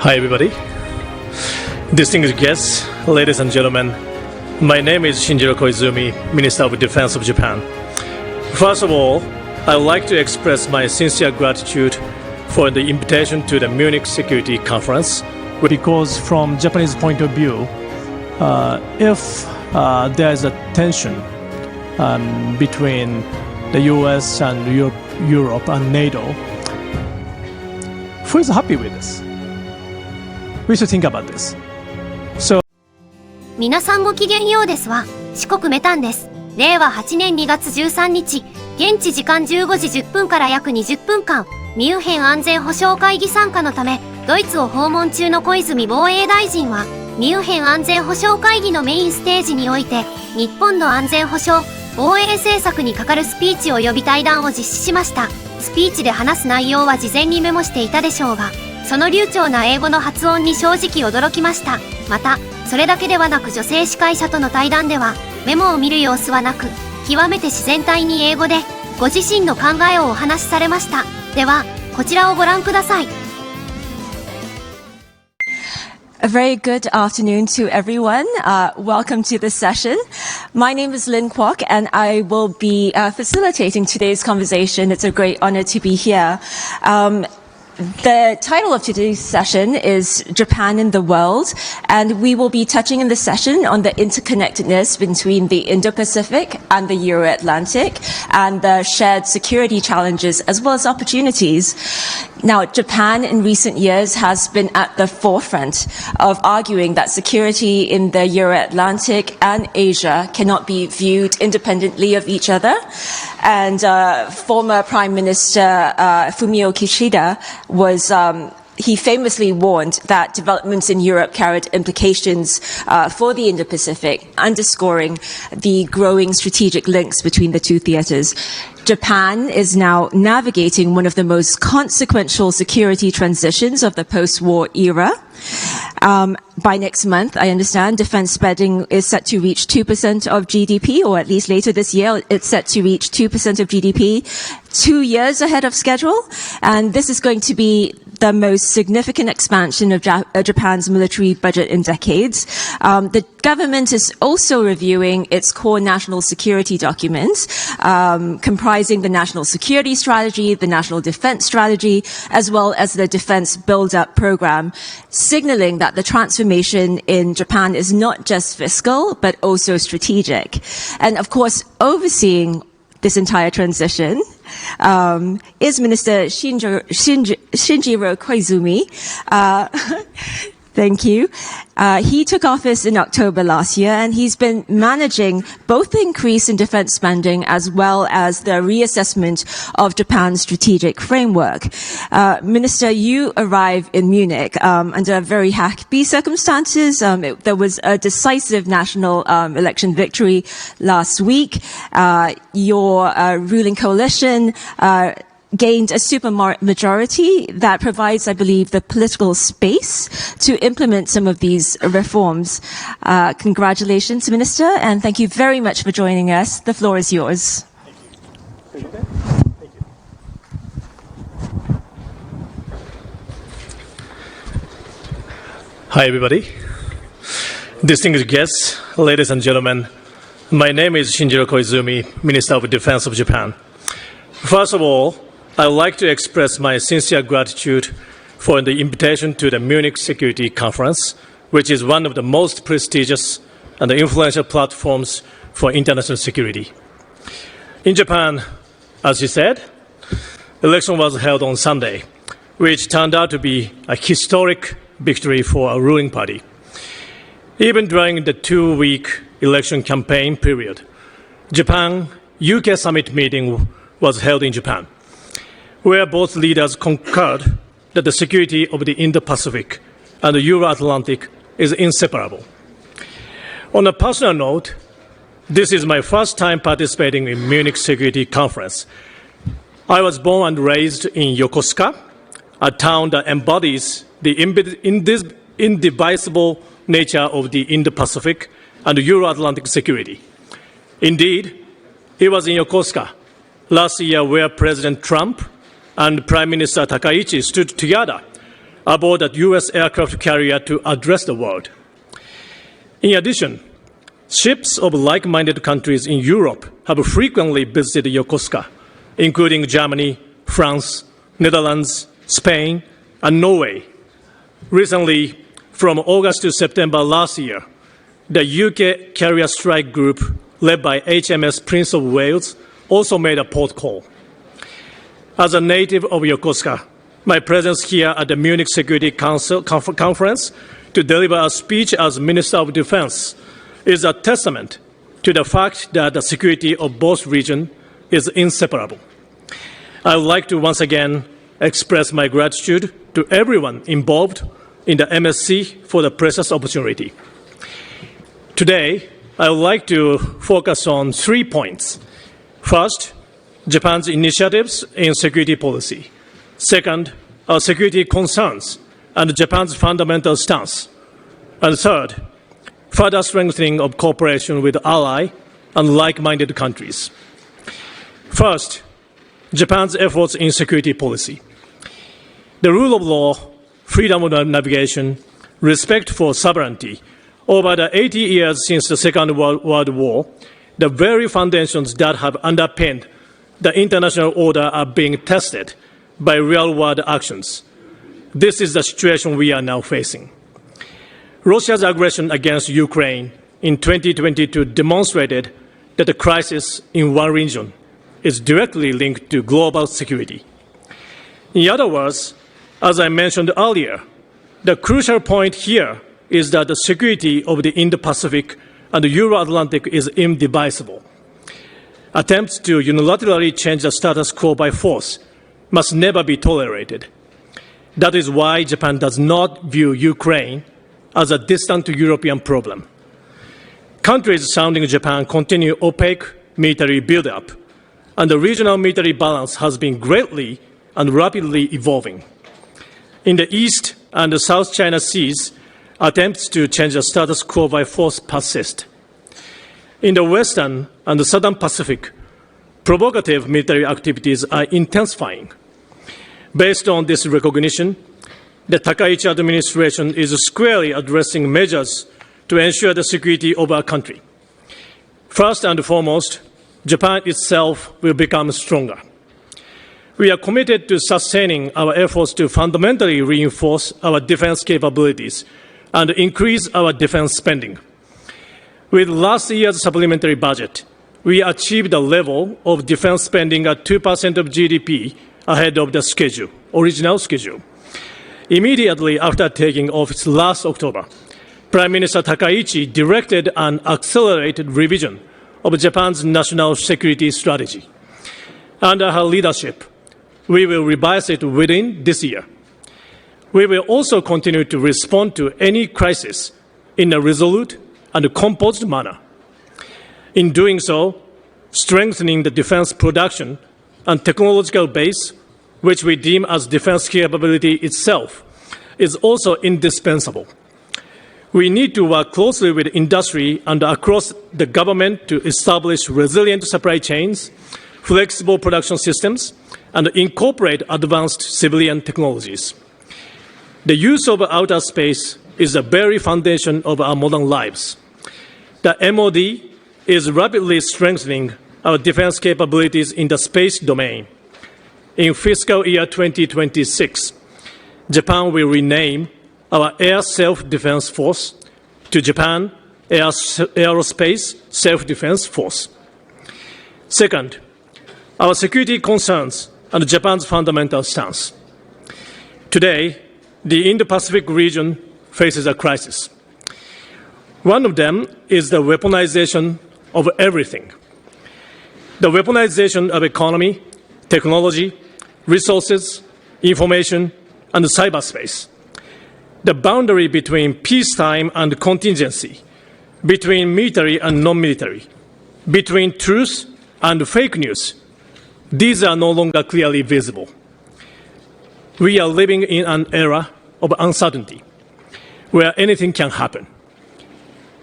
Hi everybody. Distinguished guests, ladies and gentlemen, my name is Shinjiro Koizumi, Minister of Defense of Japan. First of all, I would like to express my sincere gratitude for the invitation to the Munich Security Conference. Because from Japanese point of view, if there is a tension between the US and Europe and NATO, who is happy with this? We should think about this. So, 皆さんごきげんようですわ。四国メタンです。令和8年2月13日、現地時間15時10分から約20分間、ミュンヘン安全保障会議参加のため、ドイツを訪問中の小泉防衛大臣は、ミュンヘン安全保障会議のメインステージにおいて、日本の安全保障、防衛政策に係るスピーチ及び対談を実施しました。スピーチで話す内容は事前にメモしていたでしょうが、その流暢な英語の発音に正直驚きました。また、それだけではなく女性司会者との対談では、メモを見る様子はなく、極めて自然体に英語で、ご自身の考えをお話しされました。では、こちらをご覧ください。A very good afternoon to everyone. Welcome to this session. My name is Lynn Kwok and I will be facilitating today's conversation. It's a great honor to be here. The title of today's session is Japan in the World, and we will be touching in this session on the interconnectedness between the Indo-Pacific and the Euro-Atlantic and the shared security challenges as well as opportunities. Now, Japan in recent years has been at the forefront of arguing that security in the Euro-Atlantic and Asia cannot be viewed independently of each other. And former Prime Minister Fumio Kishida he famously warned that developments in Europe carried implications for the Indo-Pacific, underscoring the growing strategic links between the two theaters. Japan is now navigating one of the most consequential security transitions of the post-war era. By next month, I understand defense spending is set to reach 2% of GDP, or at least later this year, it's set to reach 2% of GDP, 2 years ahead of schedule. And this is going to be the most significant expansion of Japan's military budget in decades. The government is also reviewing its core national security documents, comprising the National Security Strategy, the National Defense Strategy, as well as the Defense Build-Up Program, signaling that the transformation in Japan is not just fiscal, but also strategic. And of course, overseeing this entire transition is Minister Shinjiro Koizumi. Thank you. He took office in October last year, and he's been managing both the increase in defense spending as well as the reassessment of Japan's strategic framework. Minister, you arrived in Munich under very happy circumstances. There was a decisive national election victory last week. Your ruling coalition gained a supermajority that provides, I believe, the political space to implement some of these reforms. Congratulations, Minister, and thank you very much for joining us. The floor is yours. Thank you. Hi, everybody. Distinguished guests, ladies and gentlemen, my name is Shinjiro Koizumi, Minister of Defense of Japan. First of all, I would like to express my sincere gratitude for the invitation to the Munich Security Conference, which is one of the most prestigious and influential platforms for international security. In Japan, as you said, election was held on Sunday, which turned out to be a historic victory for a ruling party. Even during the 2-week election campaign period, Japan-UK summit meeting was held in Japan, where both leaders concurred that the security of the Indo-Pacific and the Euro-Atlantic is inseparable. On a personal note, this is my first time participating in Munich Security Conference. I was born and raised in Yokosuka, a town that embodies the indivisible nature of the Indo-Pacific and Euro-Atlantic security. Indeed, it was in Yokosuka last year where President Trump and Prime Minister Takaichi stood together aboard a U.S. aircraft carrier to address the world. In addition, ships of like-minded countries in Europe have frequently visited Yokosuka, including Germany, France, Netherlands, Spain, and Norway. Recently, from August to September last year, the UK carrier strike group, led by HMS Prince of Wales, also made a port call. As a native of Yokosuka, my presence here at the Munich Security Council conference to deliver a speech as Minister of Defense is a testament to the fact that the security of both regions is inseparable. I would like to once again express my gratitude to everyone involved in the MSC for the precious opportunity. Today, I would like to focus on 3 points. First, Japan's initiatives in security policy. Second, our security concerns and Japan's fundamental stance. And third, further strengthening of cooperation with ally and like-minded countries. First, Japan's efforts in security policy. The rule of law, freedom of navigation, respect for sovereignty. Over the 80 years since the Second World War, the very foundations that have underpinned the international order are being tested by real-world actions. This is the situation we are now facing. Russia's aggression against Ukraine in 2022 demonstrated that the crisis in one region is directly linked to global security. In other words, as I mentioned earlier, the crucial point here is that the security of the Indo-Pacific and the Euro-Atlantic is indivisible. Attempts to unilaterally change the status quo by force must never be tolerated. That is why Japan does not view Ukraine as a distant European problem. Countries surrounding Japan continue opaque military buildup, and the regional military balance has been greatly and rapidly evolving. In the East and the South China Seas, attempts to change the status quo by force persist. In the Western and the Southern Pacific, provocative military activities are intensifying. Based on this recognition, the Takaichi administration is squarely addressing measures to ensure the security of our country. First and foremost, Japan itself will become stronger. We are committed to sustaining our efforts to fundamentally reinforce our defense capabilities and increase our defense spending. With last year's supplementary budget, we achieved a level of defense spending at 2% of GDP ahead of the original schedule. Immediately after taking office last October, Prime Minister Takaichi directed an accelerated revision of Japan's national security strategy. Under her leadership, we will revise it within this year. We will also continue to respond to any crisis in a resolute and composed manner. In doing so, strengthening the defense production and technological base, which we deem as defense capability itself, is also indispensable. We need to work closely with industry and across the government to establish resilient supply chains, flexible production systems, and incorporate advanced civilian technologies. The use of outer space is the very foundation of our modern lives. The MOD is rapidly strengthening our defense capabilities in the space domain. In fiscal year 2026, Japan will rename our Air Self-Defense Force to Japan Aerospace Self-Defense Force. Second, our security concerns and Japan's fundamental stance. Today, the Indo-Pacific region faces a crisis. One of them is the weaponization of everything. The weaponization of economy, technology, resources, information, and cyberspace. The boundary between peacetime and contingency, between military and non-military, between truth and fake news, these are no longer clearly visible. We are living in an era of uncertainty, where anything can happen.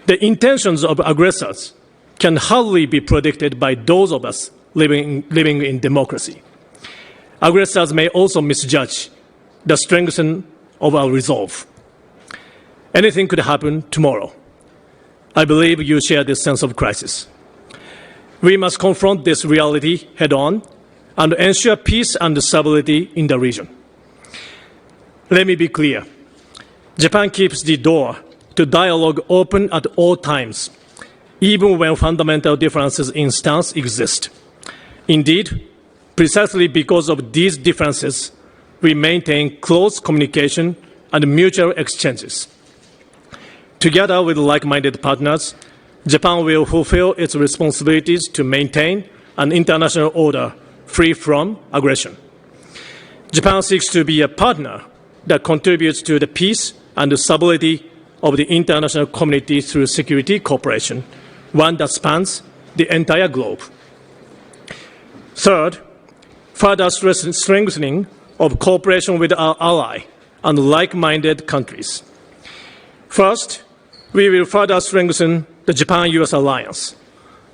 The intentions of aggressors can hardly be predicted by those of us living in democracy. Aggressors may also misjudge the strength of our resolve. Anything could happen tomorrow. I believe you share this sense of crisis. We must confront this reality head-on and ensure peace and stability in the region. Let me be clear. Japan keeps the door to dialogue open at all times, even when fundamental differences in stance exist. Indeed, precisely because of these differences, we maintain close communication and mutual exchanges. Together with like-minded partners, Japan will fulfill its responsibilities to maintain an international order free from aggression. Japan seeks to be a partner that contributes to the peace and the stability of the international community through security cooperation, one that spans the entire globe. Third, further strengthening of cooperation with our ally and like-minded countries. First, we will further strengthen the Japan-US alliance.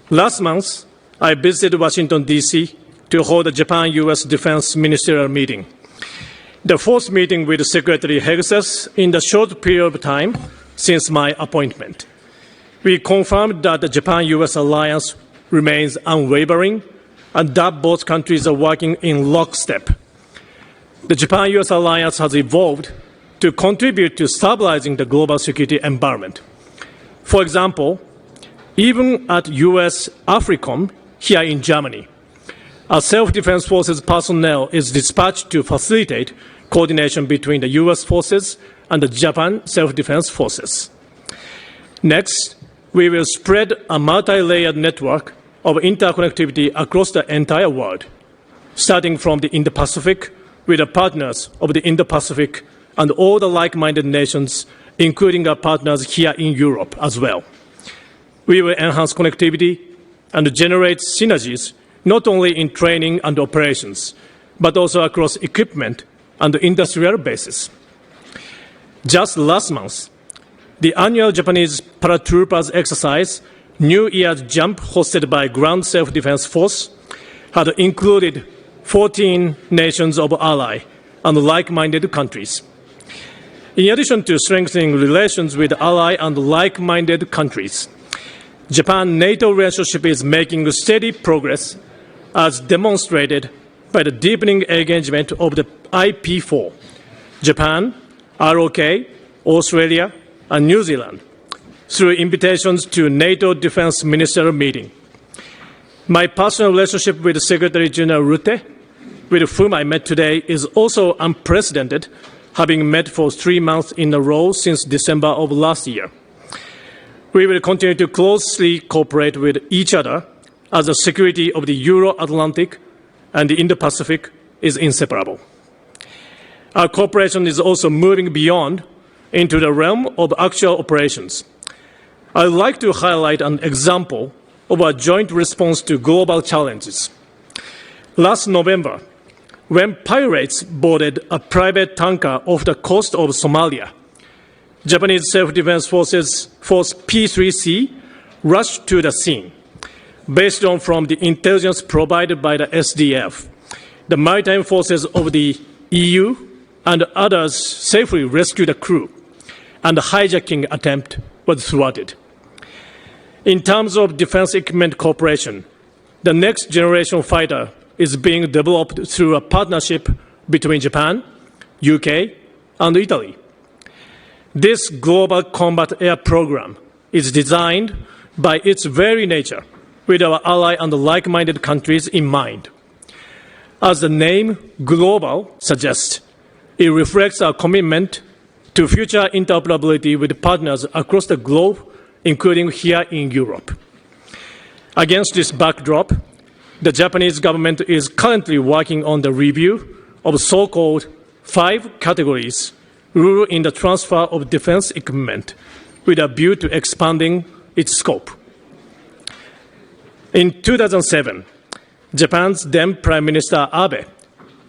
Last month, I visited Washington, D.C. to hold the Japan-US Defense Ministerial Meeting, the fourth meeting with Secretary Hegseth in the short period of time since my appointment. We confirmed that the Japan-US alliance remains unwavering and that both countries are working in lockstep. The Japan-US alliance has evolved to contribute to stabilizing the global security environment. For example, even at US AFRICOM here in Germany, our self-defense forces personnel is dispatched to facilitate coordination between the US forces and the Japan self-defense forces. Next, we will spread a multi-layered network of interconnectivity across the entire world, starting from the Indo-Pacific with the partners of the Indo-Pacific and all the like-minded nations, including our partners here in Europe as well. We will enhance connectivity and generate synergies not only in training and operations, but also across equipment and industrial bases. Just last month, the annual Japanese paratroopers exercise, New Year's Jump, hosted by Ground Self-Defense Force, had included 14 nations of ally and like-minded countries. In addition to strengthening relations with ally and like-minded countries, Japan-NATO relationship is making steady progress as demonstrated by the deepening engagement of the IP4, Japan, ROK, Australia, and New Zealand, through invitations to NATO Defense Ministerial Meeting. My personal relationship with Secretary General Rutte, with whom I met today, is also unprecedented, having met for 3 months in a row since December of last year. We will continue to closely cooperate with each other as the security of the Euro-Atlantic and the Indo-Pacific is inseparable. Our cooperation is also moving beyond into the realm of actual operations. I would like to highlight an example of a joint response to global challenges. Last November, when pirates boarded a private tanker off the coast of Somalia, Japanese self-defense forces, Force P3C, rushed to the scene. Based on from the intelligence provided by the SDF, the maritime forces of the EU and others safely rescued the crew, and the hijacking attempt was thwarted. In terms of defense equipment cooperation, the next generation fighter is being developed through a partnership between Japan, UK, and Italy. This global combat air program is designed by its very nature with our ally and like-minded countries in mind. As the name global suggests, it reflects our commitment to future interoperability with partners across the globe, including here in Europe. Against this backdrop, the Japanese government is currently working on the review of so-called 5 categories rule in the transfer of defense equipment with a view to expanding its scope. In 2007, Japan's then Prime Minister Abe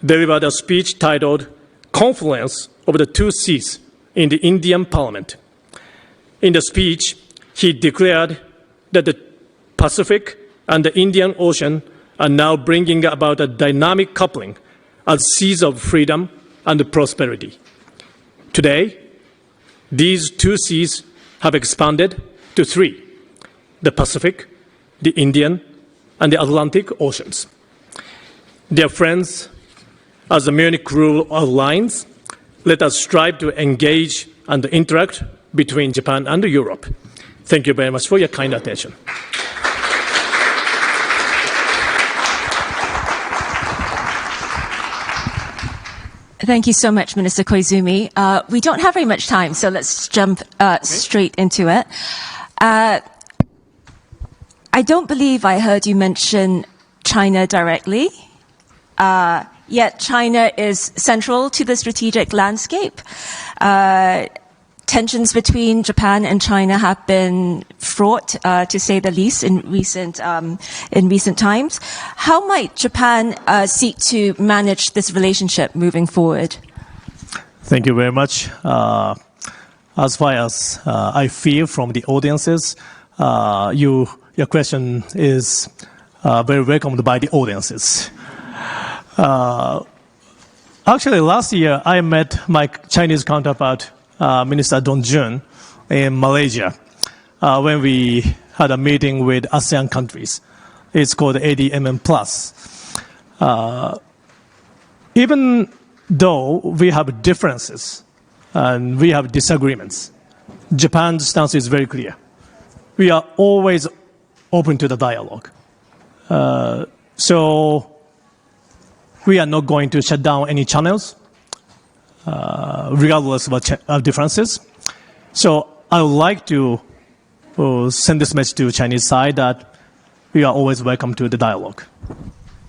delivered a speech titled Confluence of the Two Seas in the Indian Parliament. In the speech, he declared that the Pacific and the Indian Ocean are now bringing about a dynamic coupling as seas of freedom and prosperity. Today, these two seas have expanded to three: the Pacific, the Indian, and the Atlantic Oceans. Dear friends, as the Munich Rule outlines, let us strive to engage and interact between Japan and Europe. Thank you very much for your kind attention. Thank you so much, Minister Koizumi. We don't have very much time, so let's jump straight into it. I don't believe I heard you mention China directly, yet China is central to the strategic landscape. Tensions between Japan and China have been fraught, to say the least, in recent times. How might Japan seek to manage this relationship moving forward? Thank you very much. As far as I feel from the audiences, your question is very welcomed by the audiences. Actually, last year I met my Chinese counterpart, Minister Don Jun, in Malaysia, when we had a meeting with ASEAN countries. It's called ADMM+. Even though we have differences and we have disagreements, Japan's stance is very clear. We are always open to the dialogue. So we are not going to shut down any channels, regardless of differences. So I would like to send this message to the Chinese side that we are always welcome to the dialogue.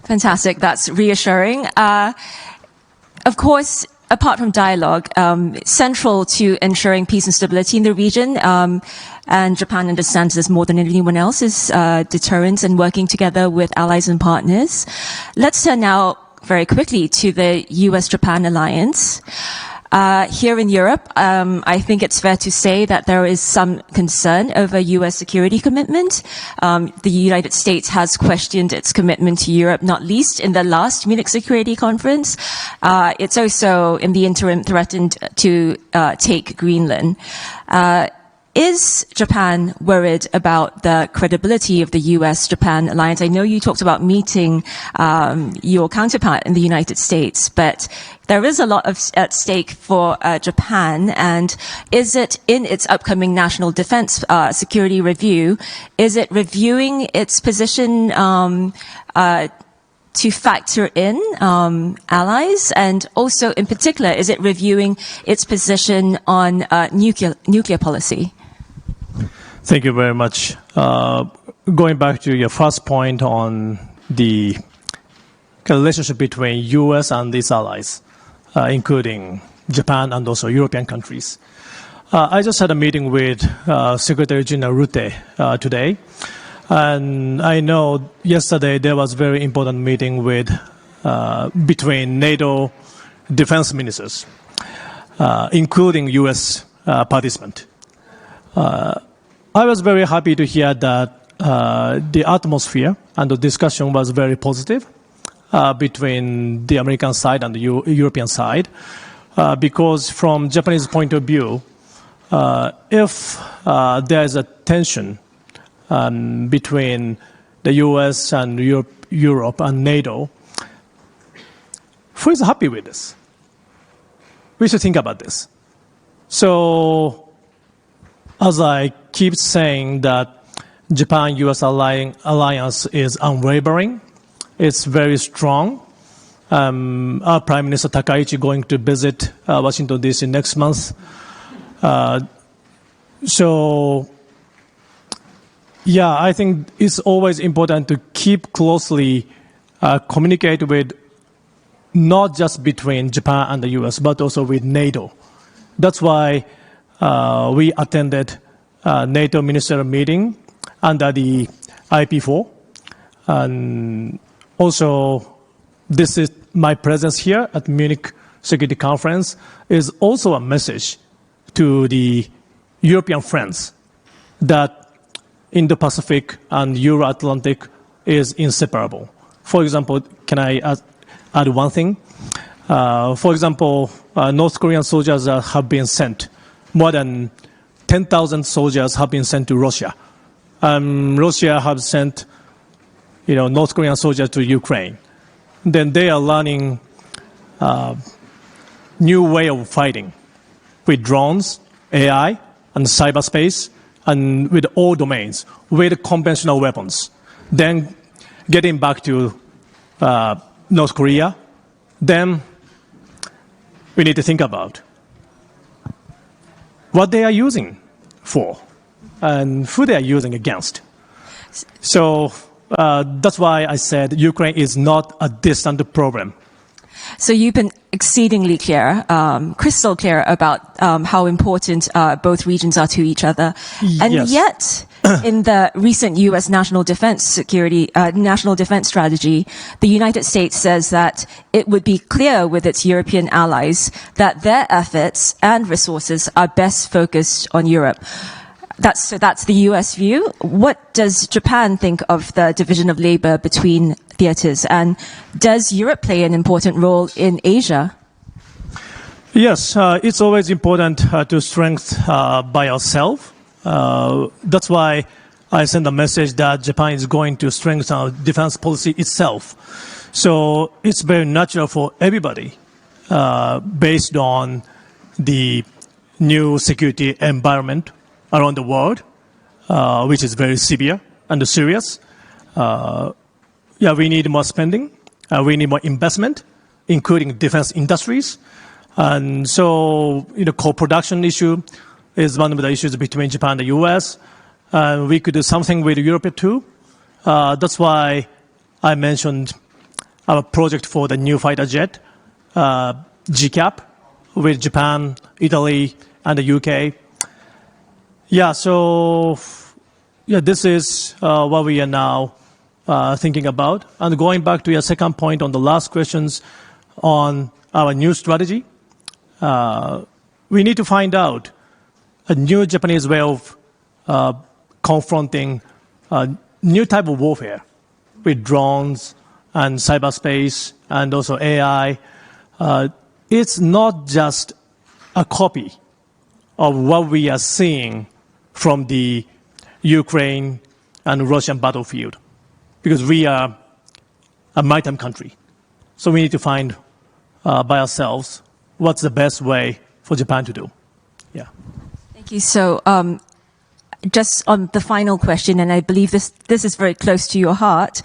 Fantastic. That's reassuring. Of course, apart from dialogue, central to ensuring peace and stability in the region, and Japan understands this more than anyone else, is deterrence and working together with allies and partners. Let's turn now very quickly to the US-Japan alliance. Here in Europe, I think it's fair to say that there is some concern over US security commitment. The United States has questioned its commitment to Europe, not least in the last Munich Security Conference. It's also, in the interim, threatened to take Greenland. Is Japan worried about the credibility of the US-Japan alliance? I know you talked about meeting your counterpart in the United States, but there is a lot at stake for Japan. And is it in its upcoming national defense security review, is it reviewing its position to factor in allies? And also, in particular, is it reviewing its position on nuclear policy? Thank you very much. Going back to your first point on the relationship between U.S. and its allies, including Japan and also European countries. I just had a meeting with Secretary General Rutte today, and I know yesterday there was a very important meeting between NATO defense ministers, including U.S. participant. I was very happy to hear that the atmosphere and the discussion was very positive between the American side and the European side, because from Japanese point of view, if there is a tension between the US and Europe and NATO, who is happy with this? We should think about this. So, as I keep saying that Japan-US alliance is unwavering, it's very strong. Our Prime Minister Takaichi going to visit Washington, D.C. next month. So, I think it's always important to keep closely communicate with not just between Japan and the U.S., but also with NATO. That's why we attended NATO ministerial meeting under the IP4. And also, this is my presence here at Munich Security Conference is also a message to the European friends that Indo-Pacific and Euro-Atlantic is inseparable. For example, can I add one thing? For example, North Korean soldiers have been sent. More than 10,000 soldiers have been sent to Russia. Russia have sent, North Korean soldiers to Ukraine. Then they are learning new way of fighting with drones, AI, and cyberspace, and with all domains, with conventional weapons. Then getting back to North Korea, then we need to think about what they are using for and who they are using against. So that's why I said Ukraine is not a distant problem. So you've been exceedingly clear, crystal clear about how important both regions are to each other. And Yes. yet, in the recent U.S. national defense strategy, the United States says that it would be clear with its European allies that their efforts and resources are best focused on Europe. That's the U.S. view. What does Japan think of the division of labor between theaters? And does Europe play an important role in Asia? Yes, it's always important to strengthen by ourselves. That's why I send a message that Japan is going to strengthen our defense policy itself. So it's very natural for everybody, based on the new security environment around the world, which is very severe and serious. We need more spending. We need more investment, including defense industries. And so, co-production issue is one of the issues between Japan and the U.S. We could do something with Europe too. That's why I mentioned our project for the new fighter jet, GCAP, with Japan, Italy, and the UK. This is what we are now thinking about. And going back to your second point on the last questions on our new strategy, we need to find out a new Japanese way of confronting a new type of warfare with drones and cyberspace and also AI. It's not just a copy of what we are seeing from the Ukraine and Russian battlefield, because we are a maritime country. So we need to find by ourselves what's the best way for Japan to do. Yeah. Thank you. So, just on the final question, and I believe this is very close to your heart,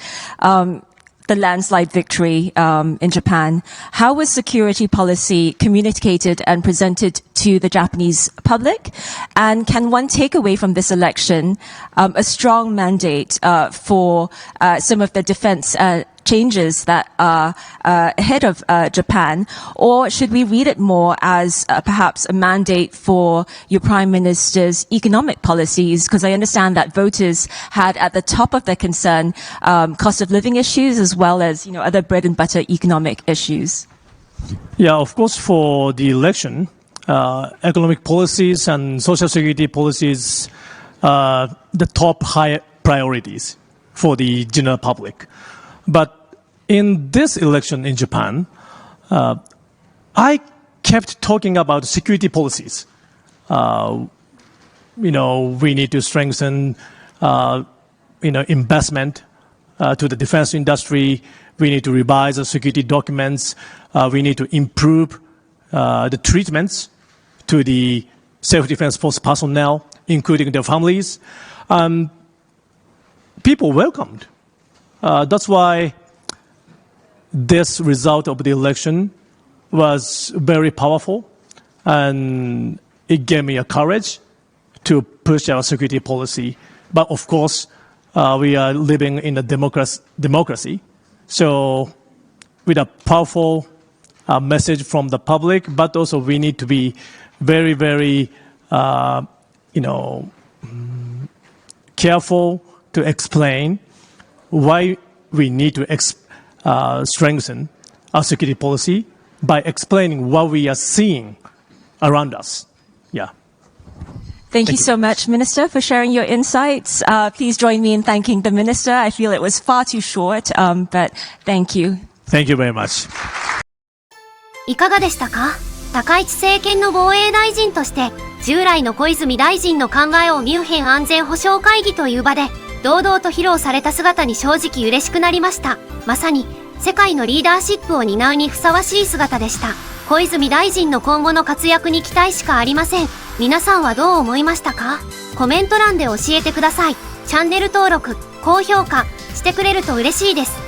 the landslide victory in Japan. How was security policy communicated and presented to the Japanese public? And can one take away from this election a strong mandate for some of the defense changes that are ahead of Japan? Or should we read it more as perhaps a mandate for your Prime Minister's economic policies? Because I understand that voters had at the top of their concern cost of living issues as well as other bread and butter economic issues. Yeah, of course, for the election, economic policies and social security policies are the top high priorities for the general public. But in this election in Japan, I kept talking about security policies. We need to strengthen, investment to the defense industry. We need to revise the security documents. We need to improve the treatments to the self-defense force personnel, including their families. People welcomed. That's why this result of the election was very powerful, and it gave me a courage to push our security policy. But of course, we are living in a democracy. So with a powerful message from the public, but also we need to be very, very, careful to explain why we need to strengthen our security policy by explaining what we are seeing around us. Yeah. Thank you so much, Minister, for sharing your insights. Please join me in thanking the Minister. I feel it was far too short, but thank you. Thank you very much. いかがでしたか？高市政権の防衛大臣として、従来の小泉大臣の考えをミュンヘン安全保障会議という場で、堂々と披露された姿に正直嬉しくなりました。まさに、世界のリーダーシップを担うにふさわしい姿でした。小泉大臣の今後の活躍に期待しかありません。皆さんはどう思いましたか？コメント欄で教えてください。チャンネル登録、高評価してくれると嬉しいです。